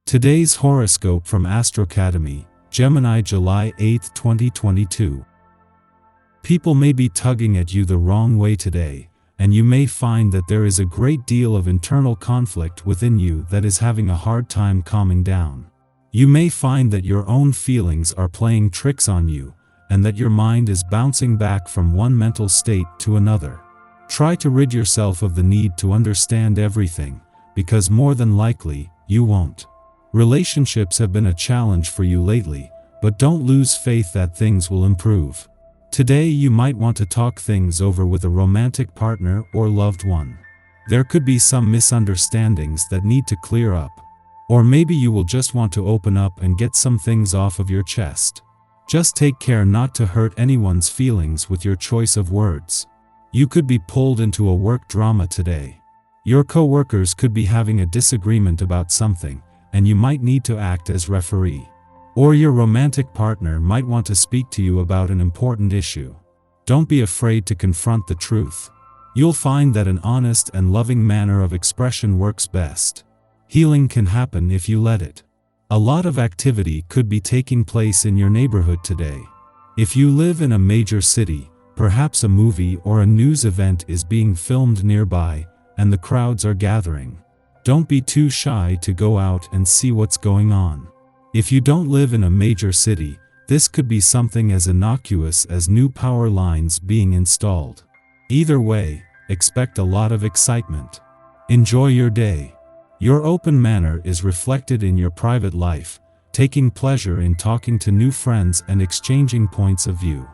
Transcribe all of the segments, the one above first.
Today's horoscope from Astrocademy, Gemini, July 8, 2022. People may be tugging at you the wrong way today, and you may find that there is a great deal of internal conflict within you that is having a hard time calming down. You may find that your own feelings are playing tricks on you, and that your mind is bouncing back from one mental state to another. Try to rid yourself of the need to understand everything, because more than likely, you won't. Relationships have been a challenge for you lately, but don't lose faith that things will improve. Today you might want to talk things over with a romantic partner or loved one. There could be some misunderstandings that need to clear up. Or maybe you will just want to open up and get some things off of your chest. Just take care not to hurt anyone's feelings with your choice of words. You could be pulled into a work drama today. Your co-workers could be having a disagreement about something, and you might need to act as referee. Or your romantic partner might want to speak to you about an important issue. Don't be afraid to confront the truth. You'll find that an honest and loving manner of expression works best. Healing can happen if you let it. A lot of activity could be taking place in your neighborhood today. If you live in a major city, perhaps a movie or a news event is being filmed nearby, and the crowds are gathering. Don't be too shy to go out and see what's going on. If you don't live in a major city, this could be something as innocuous as new power lines being installed. Either way, expect a lot of excitement. Enjoy your day. Your open manner is reflected in your private life, taking pleasure in talking to new friends and exchanging points of view.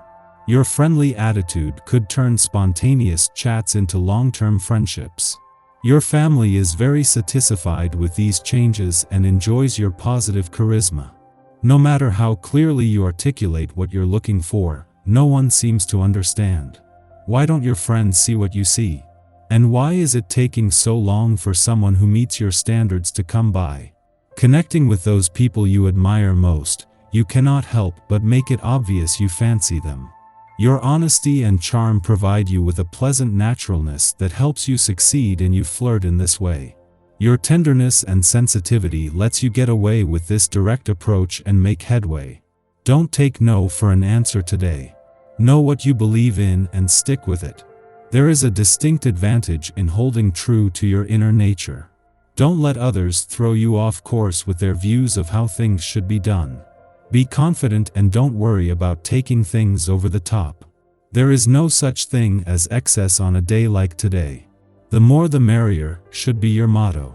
Your friendly attitude could turn spontaneous chats into long-term friendships. Your family is very satisfied with these changes and enjoys your positive charisma. No matter how clearly you articulate what you're looking for, no one seems to understand. Why don't your friends see what you see? And why is it taking so long for someone who meets your standards to come by? Connecting with those people you admire most, you cannot help but make it obvious you fancy them. Your honesty and charm provide you with a pleasant naturalness that helps you succeed, and you flirt in this way. Your tenderness and sensitivity lets you get away with this direct approach and make headway. Don't take no for an answer today. Know what you believe in and stick with it. There is a distinct advantage in holding true to your inner nature. Don't let others throw you off course with their views of how things should be done. Be confident and don't worry about taking things over the top. There is no such thing as excess on a day like today. The more the merrier should be your motto.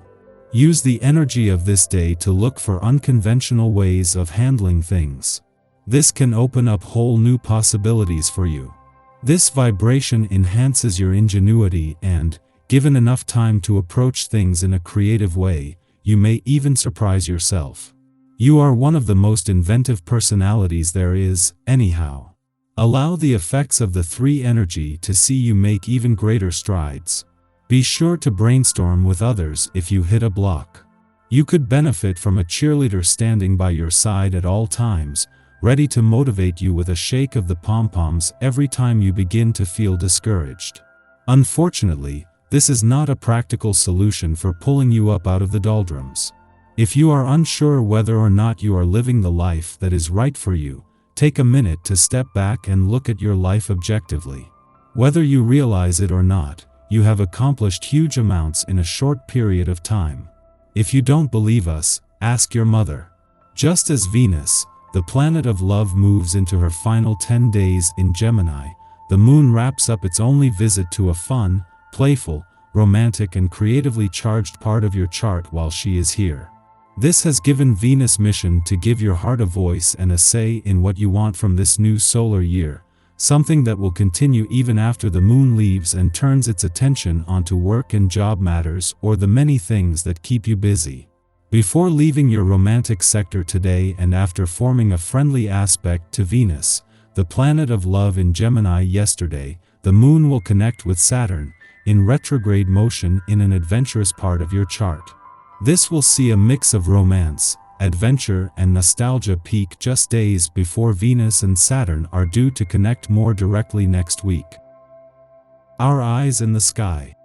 Use the energy of this day to look for unconventional ways of handling things. This can open up whole new possibilities for you. This vibration enhances your ingenuity and, given enough time to approach things in a creative way, you may even surprise yourself. You are one of the most inventive personalities there is, anyhow. Allow the effects of the 3 energy to see you make even greater strides. Be sure to brainstorm with others if you hit a block. You could benefit from a cheerleader standing by your side at all times, ready to motivate you with a shake of the pom-poms every time you begin to feel discouraged. Unfortunately, this is not a practical solution for pulling you up out of the doldrums. If you are unsure whether or not you are living the life that is right for you, take a minute to step back and look at your life objectively. Whether you realize it or not, you have accomplished huge amounts in a short period of time. If you don't believe us, ask your mother. Just as Venus, the planet of love, moves into her final 10 days in Gemini, the moon wraps up its only visit to a fun, playful, romantic and creatively charged part of your chart while she is here. This has given Venus mission to give your heart a voice and a say in what you want from this new solar year, something that will continue even after the moon leaves and turns its attention onto work and job matters or the many things that keep you busy. Before leaving your romantic sector today and after forming a friendly aspect to Venus, the planet of love in Gemini yesterday, the moon will connect with Saturn, in retrograde motion in an adventurous part of your chart. This will see a mix of romance, adventure and nostalgia peak just days before Venus and Saturn are due to connect more directly next week. Our eyes in the sky.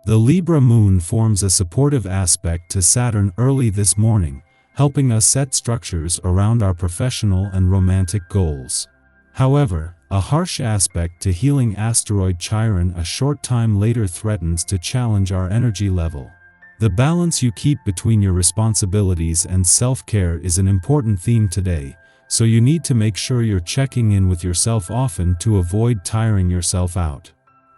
The Libra moon forms a supportive aspect to Saturn early this morning, helping us set structures around our professional and romantic goals. However, a harsh aspect to healing asteroid Chiron a short time later threatens to challenge our energy level. The balance you keep between your responsibilities and self-care is an important theme today, so you need to make sure you're checking in with yourself often to avoid tiring yourself out.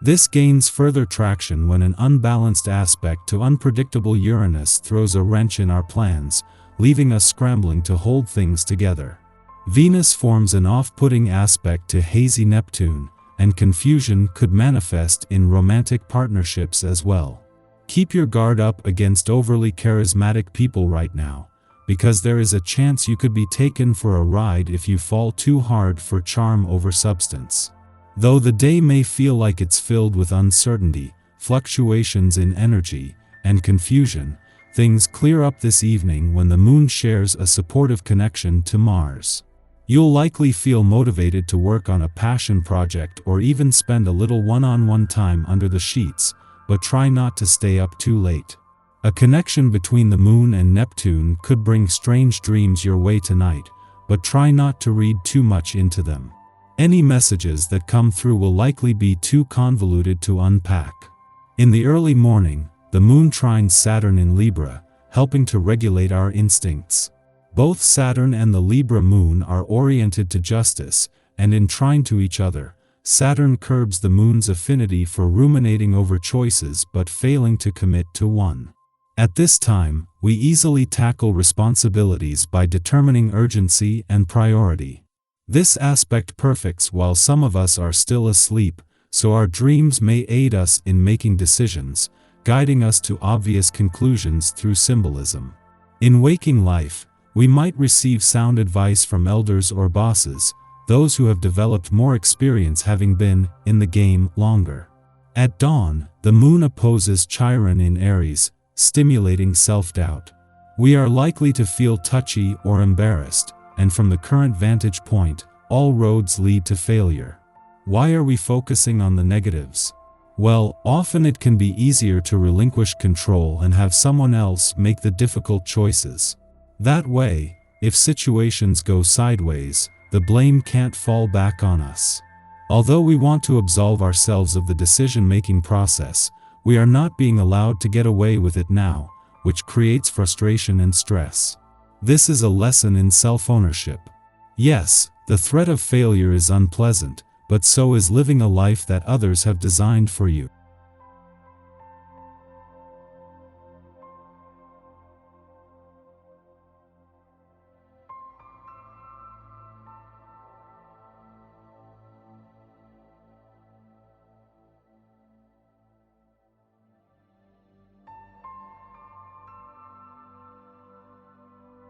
This gains further traction when an unbalanced aspect to unpredictable Uranus throws a wrench in our plans, leaving us scrambling to hold things together. Venus forms an off-putting aspect to hazy Neptune, and confusion could manifest in romantic partnerships as well. Keep your guard up against overly charismatic people right now, because there is a chance you could be taken for a ride if you fall too hard for charm over substance. Though the day may feel like it's filled with uncertainty, fluctuations in energy, and confusion, things clear up this evening when the moon shares a supportive connection to Mars. You'll likely feel motivated to work on a passion project or even spend a little one-on-one time under the sheets, but try not to stay up too late. A connection between the moon and Neptune could bring strange dreams your way tonight, but try not to read too much into them. Any messages that come through will likely be too convoluted to unpack. In the early morning, the moon trines Saturn in Libra, helping to regulate our instincts. Both Saturn and the Libra moon are oriented to justice, and in trine to each other, Saturn curbs the moon's affinity for ruminating over choices but failing to commit to one. At this time, we easily tackle responsibilities by determining urgency and priority. This aspect perfects while some of us are still asleep, so our dreams may aid us in making decisions, guiding us to obvious conclusions through symbolism. In waking life, we might receive sound advice from elders or bosses, those who have developed more experience having been in the game longer. At dawn, the moon opposes Chiron in Aries, stimulating self-doubt. We are likely to feel touchy or embarrassed, and from the current vantage point, all roads lead to failure. Why are we focusing on the negatives? Well, often it can be easier to relinquish control and have someone else make the difficult choices. That way, if situations go sideways, the blame can't fall back on us. Although we want to absolve ourselves of the decision-making process, we are not being allowed to get away with it now, which creates frustration and stress. This is a lesson in self-ownership. Yes, the threat of failure is unpleasant, but so is living a life that others have designed for you.